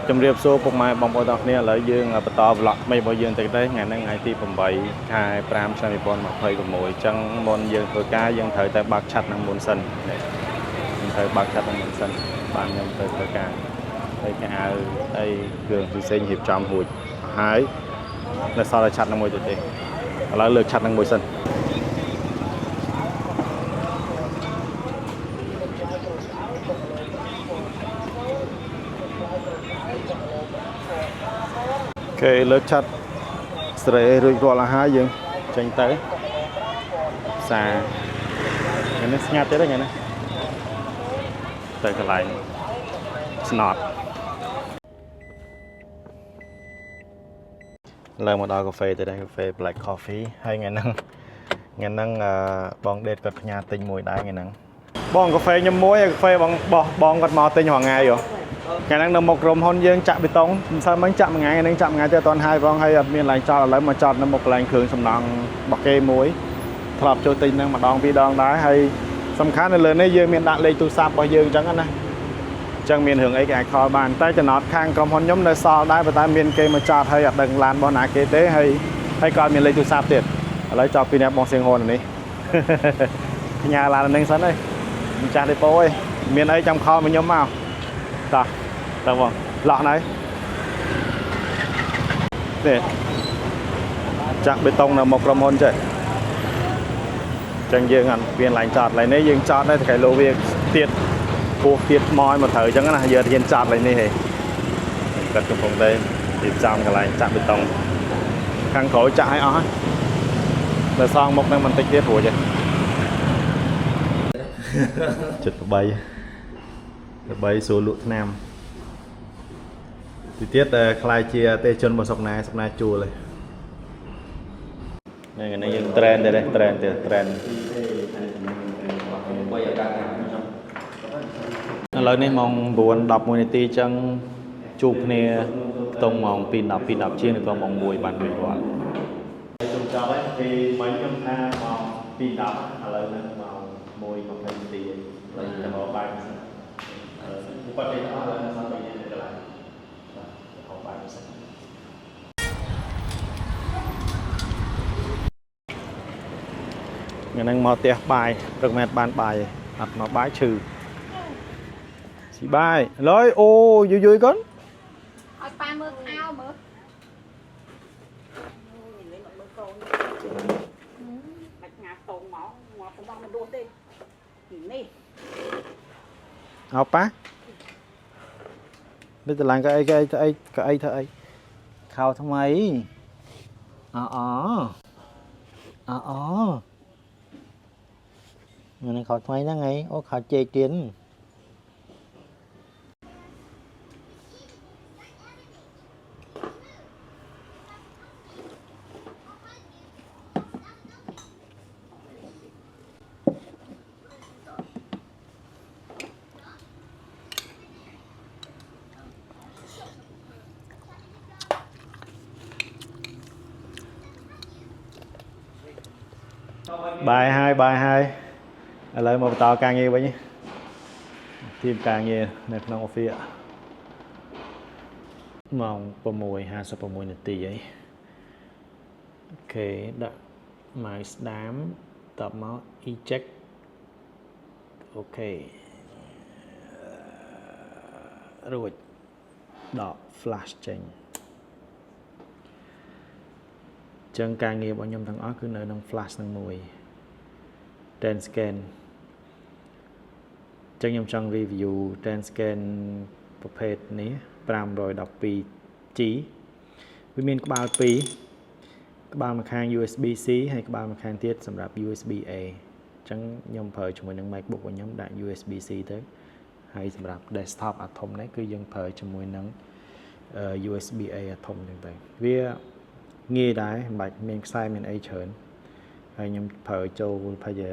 ជំរាបសួរពុកម៉ែបងប្អូនទាំងគ្នាឥឡូវយើងបន្ត vlog ថ្មីរបស់យើងទៅថ្ងៃហ្នឹងថ្ងៃទី8ខែ5ឆ្នាំ2026អញ្ចឹងមុនយើងធ្វើការយើងត្រូវតែបើកឆាត់នឹងមុនសិនយើងត្រូវបើកឆាត់នឹងមុនសិនបានខ្ញុំទៅធ្វើការហើយកៅអៅអីគ្រឿងផ្សេងរៀបចំរួចហើយនៅសល់តែឆាត់នឹងមួយទៀតទេឥឡូវលើកឆាត់នឹងមួយសិនគេលើកឆាត់ស្រីរួចរាល់ហើយយើងចេញទៅផ្សារថ្ងៃនេះស្ងាត់ទៀតថ្ងៃនេះទៅកន្លែងស្នត់ឡើងមកដល់កាហ្វេទៅដែរកាហ្វេ Black Coffee ហើយថ្ងៃហ្នឹងបងដេតគាត់ផ្ញើទិញមួយដែរថ្ងៃហ្នឹងបងកាហ្វេខ្ញុំមួយកាហ្វេបងគាត់មកទិញរាល់ថ្ងៃហ៎ថ្ងៃហ្នឹងនៅមុខក្រុមហ៊ុនយើងចាក់បេតុងមិនសូវមិញចាក់មួយថ្ងៃហ្នឹងចាក់មួយថ្ងៃទៅអត់ទាន់ហើយផងហើយអត់មានឡើងចោលឥឡូវមកចោតនៅមុខកន្លែងគ្រឿងសំណង់របស់គេមួយធ្លាប់ចូលទិញហ្នឹងម្ដងពីរដងដែរហើយសំខាន់នៅលើនេះយើងមានដាក់លេខទូរស័ព្ទរបស់យើងអញ្ចឹងណាអញ្ចឹងមានរឿងអីគេអាចខលបានតែចំណតខាងក្រុមហ៊ុនខ្ញុំនៅសល់ដែរប៉ុន្តែមានគេមកចោតហើយអត់ដឹងឡានរបស់ណាគេទេហើយក៏មានលេខទូរស័ព្ទទៀតឥឡូវចោលពីអ្នកបងសៀងហួននេះផ្ញើឡានហ្នឹងសិនហើយម្ចាស់ដេប៉ូអើយមានអីចាំខលមកខ្ញុំមកតោះបងលោះណៃនេះចាក់បេតុងនៅមុខក្រុមហ៊ុនចេះអញ្ចឹងយើងអត់មានឡាញចោតឡើយនេះយើងចោតដែរតែគេលោវាទៀតពោះទៀតថ្មឲ្យមកត្រូវអញ្ចឹងណាយើងរៀនចោតឡើយនេះហេគាត់កំពុងតែរៀបចំកន្លែងចាក់បេតុងខាងក្រោយចាក់ឲ្យអស់ហើយដល់សងមុខនឹងបន្តិចទៀតរួចហើយចិត្ត3សួរលក់ថ្នាំទីទៀតខ្លាយជាអតិជនរបស់សុកណាជួលហើយនេះយើងត្រេនដែរត្រេនឥឡូវនេះម៉ោង 9:11 នាទីអញ្ចឹងជួបគ្នាខ្ទង់ម៉ោង 2:10 ជាងឬក៏ម៉ោង 1 បានរួចរាល់ជុំចប់ហើយពេលមិញខ្ញុំថាម៉ោង 2:10 ឥឡូវហ្នឹងម៉ោង 1:20 នាទីហើយទៅមកបាយគាត់ទេអស់ហើយនៅសល់តែយើងនៅកន្លែងហៅបាយសិនថ្ងៃហ្នឹងមកផ្ទះបាយព្រឹកមែនបានបាយអត់មកបាយឈឺស៊ីបាយឡើយអូយយកូនឲ្យប៉ាមើលអោមើលបាច់ងាតងមករបស់មិនដួសទេនេះអោប៉ានេះតម្លៃក៏អីធ្វើអីខោថ្មីអនេះខោថ្មីហ្នឹងហីអូខោជែកទៀតបាយហើយឥឡូវមកបន្តការងារវិញទីមការងារនៅក្នុង office ម៉ោង 6:56 នាទីហើយអូខេដាក់ mouse ស្ដាមតបមក eject អូខេរួចដក flash ចេញចឹងការងាររបស់ខ្ញុំទាំងអស់គឺនៅក្នុង flash នឹងមួយ ten scan ចឹងខ្ញុំចង់ review ten scan ប្រភេទនេះ 512G វាមានក្បាល2ក្បាលមួយខាង USB-C ហើយក្បាលមួយខាងទៀតសម្រាប់ USB-A ចឹងខ្ញុំប្រើជាមួយនឹង MacBook របស់ខ្ញុំដាក់ USB-C ទៅហើយសម្រាប់ desktop អាធំនេះគឺយើងប្រើជាមួយនឹង USB-A អាធំចឹងទៅវាងាយដែរមិនបាច់មានខ្សែមានអីច្រើនហើយខ្ញុំប្រើចូលប្រហែលជា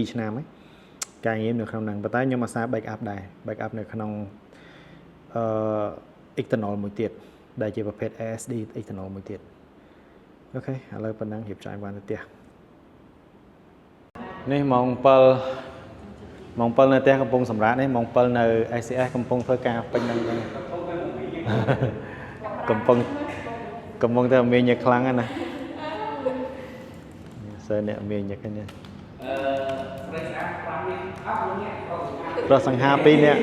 2ឆ្នាំហើយការងារនៅក្នុងហ្នឹងប៉ុន្តែខ្ញុំអាសា backup ដែរ backup នៅក្នុងexternal មួយទៀតដែលជាប្រភេទ SSD external មួយទៀតអូខេឥឡូវប៉ុណ្ណឹងរៀបចំបានទៅផ្ទះនេះម៉ោង 7 នៅផ្ទះកំពុងសម្រាប់នេះម៉ោង 7 នៅ SCS កំពុងធ្វើការពេញហ្នឹង កំពុងតែមានញឹកខ្លាំងណាស់សើអ្នកមានញឹកនេះប្រុសសង្ហា2នាក់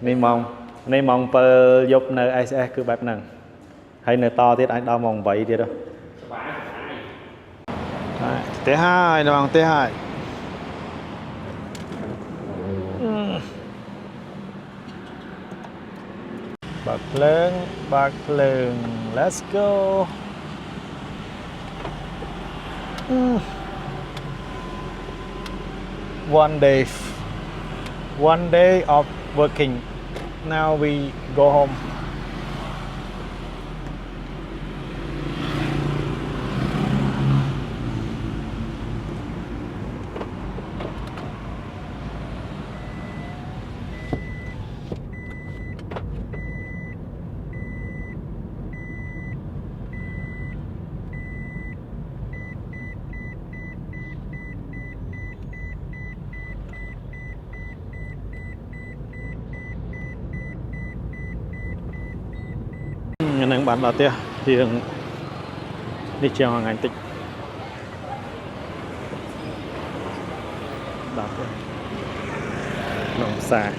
នេះម៉ោង7យប់នៅ SS គឺបែបហ្នឹងហើយនៅតទៀតអាចដល់ម៉ោង8ទៀតទេហើយនៅម៉ោងទេហើយបើកភ្លើង let's go one day of working now we go home ហ្នឹងបានដល់ផ្ទះជាងនេះជាងថ្ងៃតិចដល់ផ្ទះក្នុងផ្សារ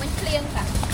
Mình liền cả